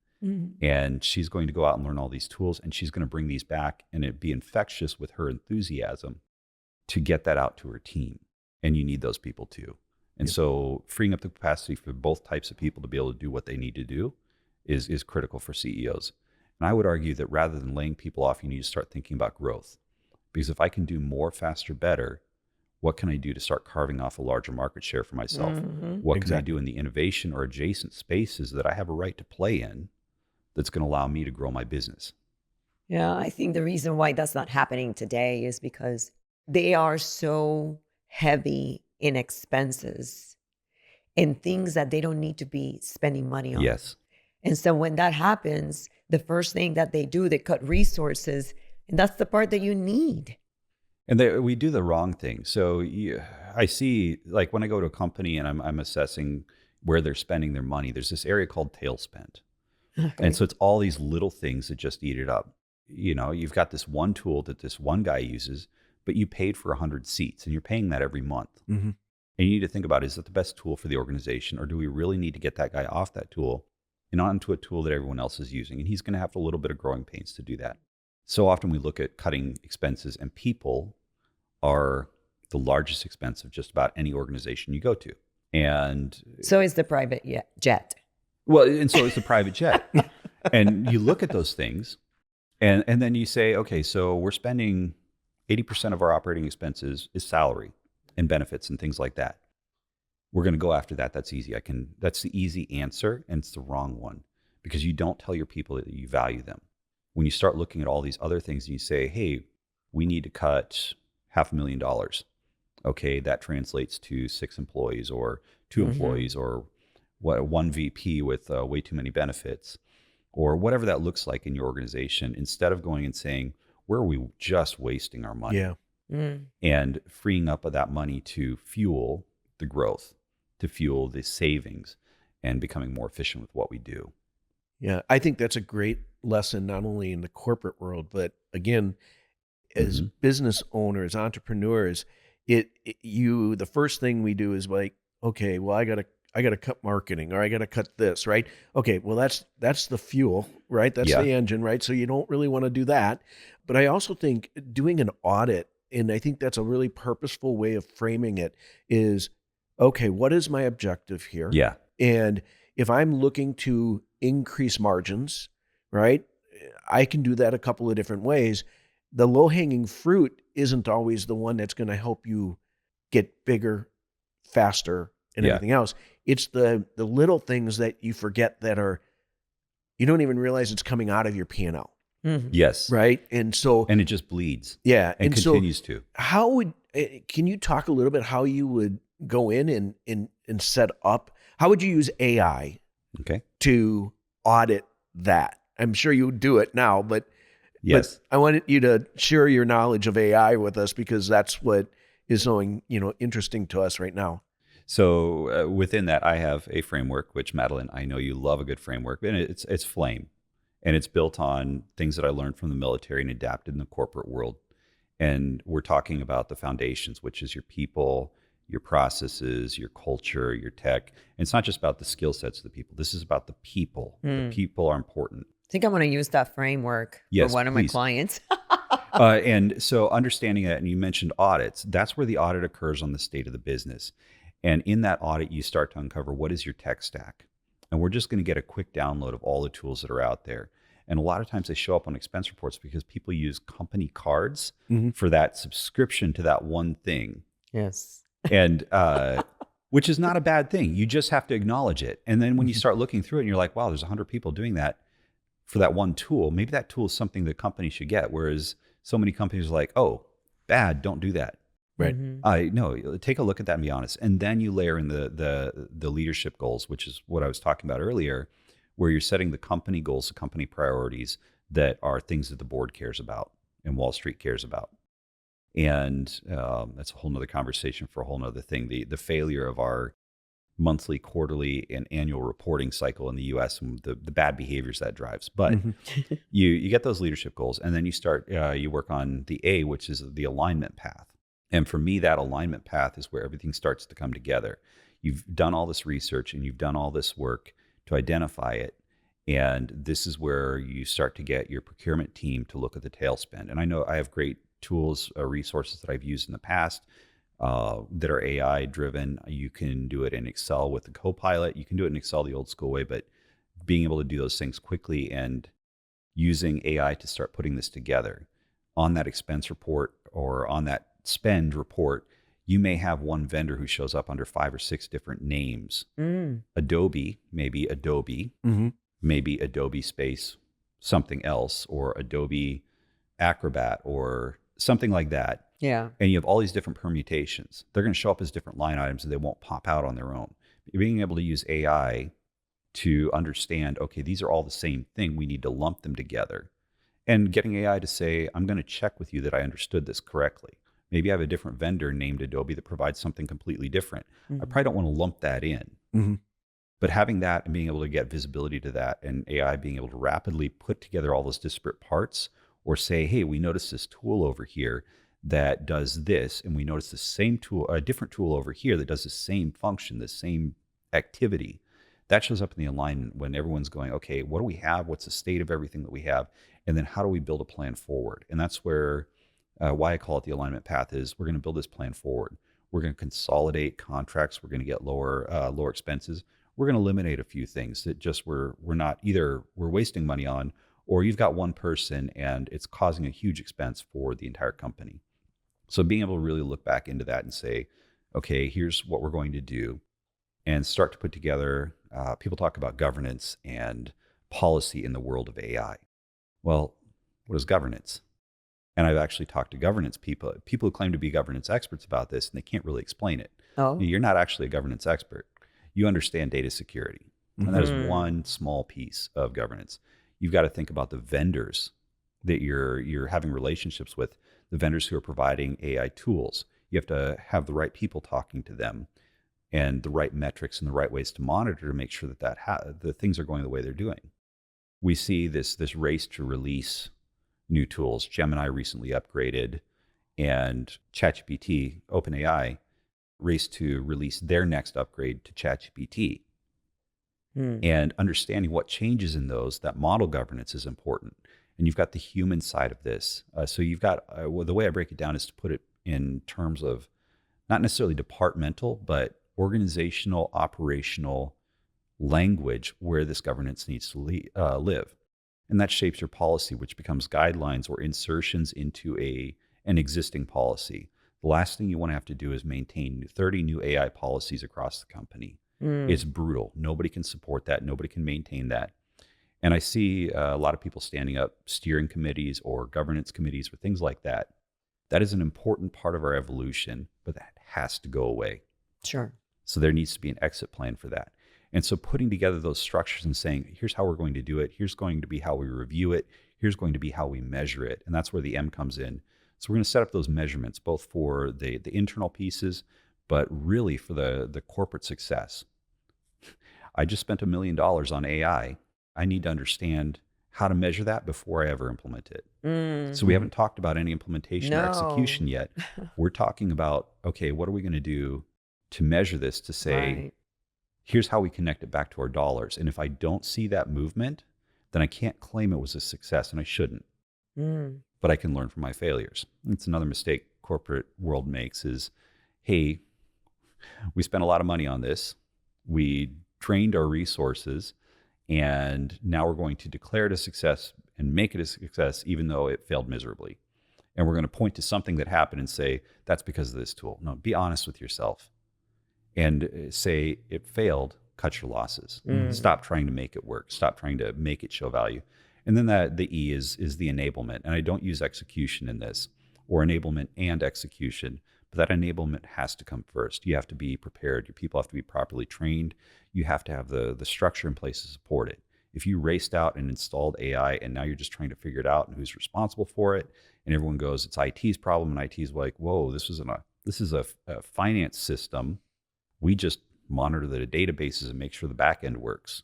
And she's going to go out and learn all these tools, and she's going to bring these back, and it'd be infectious with her enthusiasm to get that out to her team. And you need those people too. And so freeing up the capacity for both types of people to be able to do what they need to do is critical for CEOs. And I would argue that rather than laying people off, you need to start thinking about growth. Because if I can do more, faster, better, what can I do to start carving off a larger market share for myself? What can I do in the innovation or adjacent spaces that I have a right to play in that's going to allow me to grow my business? Yeah, I think the reason why that's not happening today is because they are so heavy in expenses and things that they don't need to be spending money on. Yes. And so when that happens, the first thing that they do, they cut resources, and that's the part that you need. And we do the wrong thing. So I see, like when I go to a company and I'm assessing where they're spending their money, there's this area called tail spend. Okay. And so it's all these little things that just eat it up. You've got this one tool that this one guy uses, but you paid for 100 seats and you're paying that every month. And you need to think about, is it the best tool for the organization, or do we really need to get that guy off that tool and onto a tool that everyone else is using. And he's going to have a little bit of growing pains to do that. So often we look at cutting expenses, and people are the largest expense of just about any organization you go to. And so is the private jet. Well, and so is the private jet. And you look at those things and then you say, okay, so we're spending 80% of our operating expenses is salary and benefits and things like that. We're going to go after that. That's easy. That's the easy answer, and it's the wrong one, because you don't tell your people that you value them. When you start looking at all these other things and you say, hey, we need to cut $500,000. Okay, that translates to 6 employees or 2 employees or one VP with way too many benefits, or whatever that looks like in your organization, instead of going and saying, where are we just wasting our money? Yeah. And freeing up of that money to fuel the growth, to fuel the savings, and becoming more efficient with what we do. Yeah, I think that's a great lesson, not only in the corporate world, but again, as business owners, entrepreneurs, the first thing we do is like, okay, well, I gotta cut marketing, or I gotta cut this, right? Okay, well, that's the fuel, right? That's the engine, right? So you don't really want to do that. But I also think doing an audit, and I think that's a really purposeful way of framing it, is, okay, what is my objective here? Yeah. And if I'm looking to increase margins, right, I can do that a couple of different ways. The low-hanging fruit isn't always the one that's going to help you get bigger, faster, and everything else. It's the little things that you forget you don't even realize it's coming out of your P&L. Yes. Right. And it just bleeds. Yeah. And continues to. Can you talk a little bit how you would go in and set up, how would you use AI to audit that? I'm sure you do it now, but yes, but I wanted you to share your knowledge of AI with us, because that's what is so interesting to us right now. So within that, I have a framework, which, Madeline, I know you love a good framework, and it's Flame. And it's built on things that I learned from the military and adapted in the corporate world. And we're talking about the foundations, which is your people, your processes, your culture, your tech. And it's not just about the skill sets of the people. This is about the people. The people are important. I think I'm going to use that framework for one of my clients. And so understanding that, and you mentioned audits, that's where the audit occurs on the state of the business. And in that audit, you start to uncover what is your tech stack. And we're just going to get a quick download of all the tools that are out there. And a lot of times they show up on expense reports because people use company cards for that subscription to that one thing. Yes. And which is not a bad thing. You just have to acknowledge it. And then when you start looking through it and you're like, wow, there's 100 people doing that for that one tool. Maybe that tool is something the company should get. Whereas so many companies are like, oh, bad, don't do that. Right. No, take a look at that and be honest. And then you layer in the leadership goals, which is what I was talking about earlier, where you're setting the company goals, the company priorities that are things that the board cares about and Wall Street cares about. And that's a whole nother conversation for a whole nother thing. The failure of our monthly, quarterly, and annual reporting cycle in the U.S. and the bad behaviors that drives. But you get those leadership goals, and then you work on the A, which is the alignment path. And for me, that alignment path is where everything starts to come together. You've done all this research and you've done all this work to identify it. And this is where you start to get your procurement team to look at the tail spend. And I know I have great tools, resources that I've used in the past that are AI driven. You can do it in Excel with the Copilot. You can do it in Excel the old school way, but being able to do those things quickly and using AI to start putting this together on that expense report or on that spend report, you may have one vendor who shows up under 5 or 6 different names. Adobe, maybe Adobe, maybe Adobe space something else, or Adobe Acrobat or something like that. Yeah. And you have all these different permutations. They're going to show up as different line items and they won't pop out on their own. Being able to use AI to understand, okay, these are all the same thing. We need to lump them together. And getting AI to say, I'm going to check with you that I understood this correctly. Maybe I have a different vendor named Adobe that provides something completely different. I probably don't want to lump that in. But having that and being able to get visibility to that, and AI being able to rapidly put together all those disparate parts, or say, hey, we noticed this tool over here that does this, and we noticed the same tool, a different tool over here that does the same function, the same activity. That shows up in the alignment when everyone's going, okay, what do we have? What's the state of everything that we have? And then how do we build a plan forward? And that's where why I call it the alignment path is we're going to build this plan forward. We're going to consolidate contracts. We're going to get lower expenses. We're going to eliminate a few things that just we're not either we're wasting money on, or you've got one person and it's causing a huge expense for the entire company. So being able to really look back into that and say, okay, here's what we're going to do, and start to put together, people talk about governance and policy in the world of AI. Well, what is governance? And I've actually talked to governance people who claim to be governance experts about this, and they can't really explain it. Oh. You're not actually a governance expert. You understand data security. And that is one small piece of governance. You've got to think about the vendors that you're having relationships with, the vendors who are providing AI tools. You have to have the right people talking to them, and the right metrics and the right ways to monitor to make sure that the things are going the way they're doing. We see this race to release new tools. Gemini recently upgraded, and ChatGPT, OpenAI, raced to release their next upgrade to ChatGPT. And understanding what changes in those, that model governance is important. And you've got the human side of this. So you've got, the way I break it down is to put it in terms of not necessarily departmental, but organizational, operational language where this governance needs to live. And that shapes your policy, which becomes guidelines or insertions into an existing policy. The last thing you want to have to do is maintain 30 new AI policies across the company. It's brutal. Nobody can support that. Nobody can maintain that. And I see a lot of people standing up steering committees or governance committees or things like that. That is an important part of our evolution, but that has to go away. Sure. So there needs to be an exit plan for that. And so putting together those structures and saying, here's how we're going to do it. Here's going to be how we review it. Here's going to be how we measure it. And that's where the M comes in. So we're going to set up those measurements, both for the internal pieces, but really for the corporate success. I just spent $1 million on AI. I need to understand how to measure that before I ever implement it. So we haven't talked about any implementation or execution yet. We're talking about, okay, what are we going to do to measure this, to say, here's how we connect it back to our dollars. And if I don't see that movement, then I can't claim it was a success, and I shouldn't. But I can learn from my failures. It's another mistake corporate world makes is, hey, we spent a lot of money on this. We trained our resources, and now we're going to declare it a success and make it a success, even though it failed miserably. And we're going to point to something that happened and say, that's because of this tool. No, be honest with yourself and say it failed, cut your losses. Stop trying to make it work. Stop trying to make it show value. And then the E is the enablement. And I don't use execution in this, or enablement and execution, but that enablement has to come first. You have to be prepared. Your people have to be properly trained. You have to have the structure in place to support it. If you raced out and installed AI and now you're just trying to figure it out and who's responsible for it, and everyone goes, it's IT's problem, and IT's like, whoa, this is a finance system. We just monitor the databases and make sure the back end works.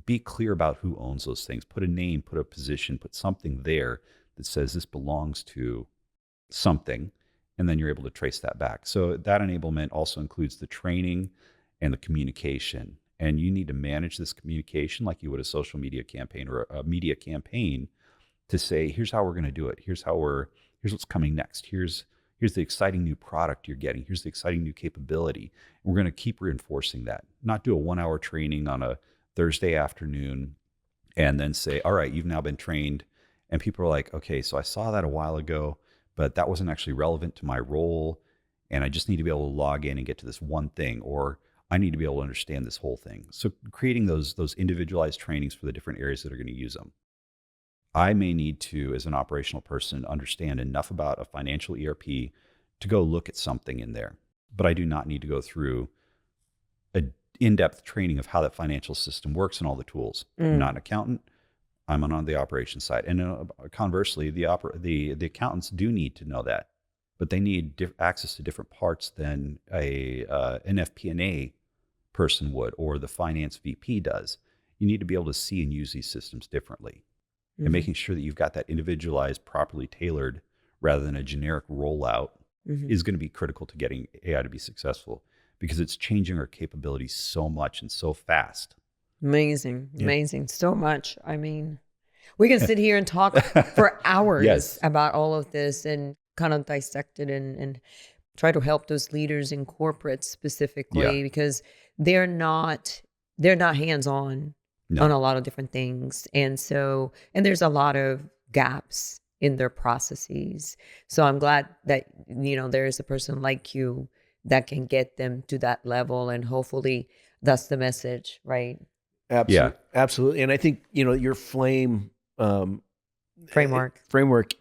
Be clear about who owns those things. Put a name, put a position, put something there that says this belongs to something, and then you're able to trace that back. So that enablement also includes the training and the communication. And you need to manage this communication like you would a social media campaign or a media campaign, to say, here's how we're going to do it. Here's what's coming next. Here's the exciting new product you're getting. Here's the exciting new capability. And we're going to keep reinforcing that. Not do a 1-hour training on a Thursday afternoon and then say, all right, you've now been trained. And people are like, okay, so I saw that a while ago, but that wasn't actually relevant to my role. And I just need to be able to log in and get to this one thing, or I need to be able to understand this whole thing. So creating those individualized trainings for the different areas that are going to use them. I may need to, as an operational person, understand enough about a financial ERP to go look at something in there. But I do not need to go through an in-depth training of how that financial system works and all the tools. I'm not an accountant. I'm on the operations side. And conversely, the accountants do need to know that, but they need access to different parts than an FP&A person would, or the finance VP does. You need to be able to see and use these systems differently. And making sure that you've got that individualized, properly tailored, rather than a generic rollout, is going to be critical to getting AI to be successful. because it's changing our capabilities so much and so fast. Amazing. So much. I mean, we can sit here and talk for hours Yes. about all of this and kind of dissect it and try to help those leaders in corporate specifically, because they're not hands-on on a lot of different things. And there's a lot of gaps in their processes. So I'm glad that, there is a person like you that can get them to that level, and hopefully that's the message, right? Absolutely. And I think, your flame Framework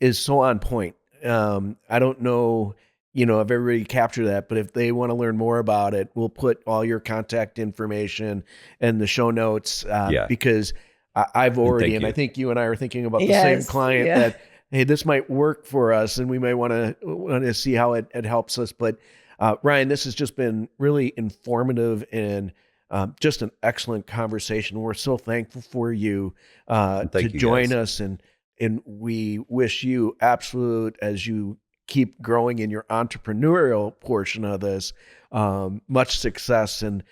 is so on point. I don't know, if everybody captured that, but if they want to learn more about it, we'll put all your contact information and the show notes, because I've already, and I think you and I are thinking about the same client that, hey, this might work for us, and we might want to see how it helps us. But Ryan, this has just been really informative and just an excellent conversation. We're so thankful for you to join us, and we wish you absolute, as you keep growing in your entrepreneurial portion of this, much success. And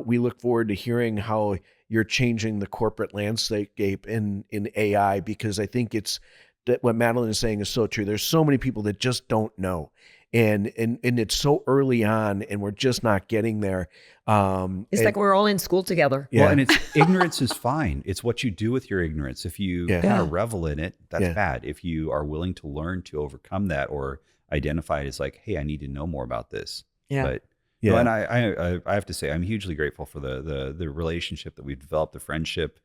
we look forward to hearing how you're changing the corporate landscape in AI, because I think it's that what Madeline is saying is so true. There's so many people that just don't know. And it's so early on, and we're just not getting there. It's like we're all in school together. Yeah. Well, and ignorance is fine. It's what you do with your ignorance. If you kind of revel in it, that's bad. If you are willing to learn to overcome that, or identify it as like, hey, I need to know more about this. But and I have to say, I'm hugely grateful for the relationship that we've developed, the friendship.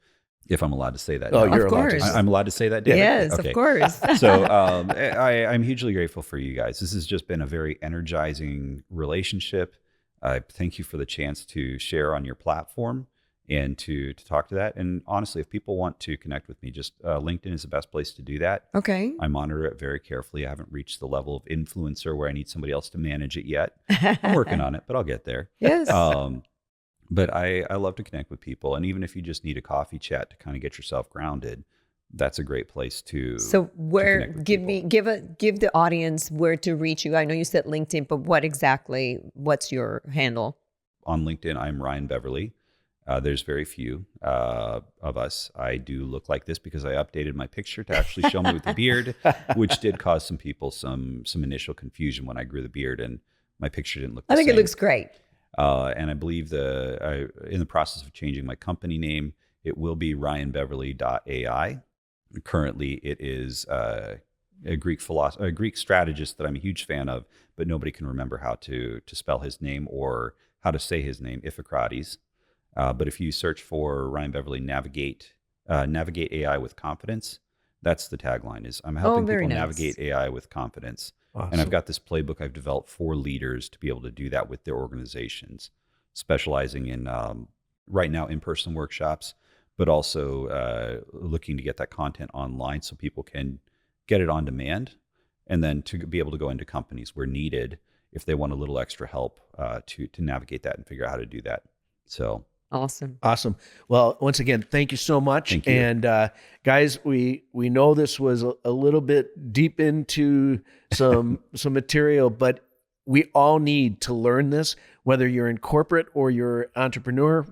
If I'm allowed to say that. Oh, now. you're of allowed course. to. I'm allowed to say that, David? Yes, Okay. of course. So I'm hugely grateful for you guys. This has just been a very energizing relationship. I thank you for the chance to share on your platform and to talk to that. And honestly, if people want to connect with me, just LinkedIn is the best place to do that. Okay. I monitor it very carefully. I haven't reached the level of influencer where I need somebody else to manage it yet. I'm working on it, but I'll get there. Yes. But I love to connect with people. And even if you just need a coffee chat to kind of get yourself grounded, that's a great place to. So where, give the audience where to reach you. I know you said LinkedIn, but what's your handle? On LinkedIn, I'm Ryan Beverly. There's very few of us. I do look like this because I updated my picture to actually show me with the beard, which did cause some people some initial confusion when I grew the beard and my picture didn't look the same. I think it looks great. And I believe in the process of changing my company name, it will be ryanbeverly.ai. Currently, it is a Greek strategist that I'm a huge fan of, but nobody can remember how to spell his name or how to say his name, Iphicrates. But if you search for Ryan Beverly, navigate AI with confidence, that's the tagline. Is I'm helping people navigate AI with confidence. Awesome. And I've got this playbook I've developed for leaders to be able to do that with their organizations, specializing in right now in-person workshops, but also looking to get that content online so people can get it on demand, and then to be able to go into companies where needed if they want a little extra help to navigate that and figure out how to do that. So awesome. Well, once again, thank you so much. Thank you. And guys, we know this was a little bit deep into some material, but we all need to learn this, whether you're in corporate or you're entrepreneur.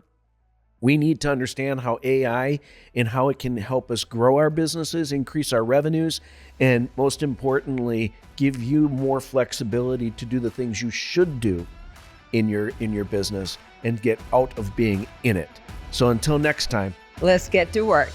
We need to understand how AI and how it can help us grow our businesses, increase our revenues, and most importantly, give you more flexibility to do the things you should do in your business and get out of being in it. So until next time, Let's get to work.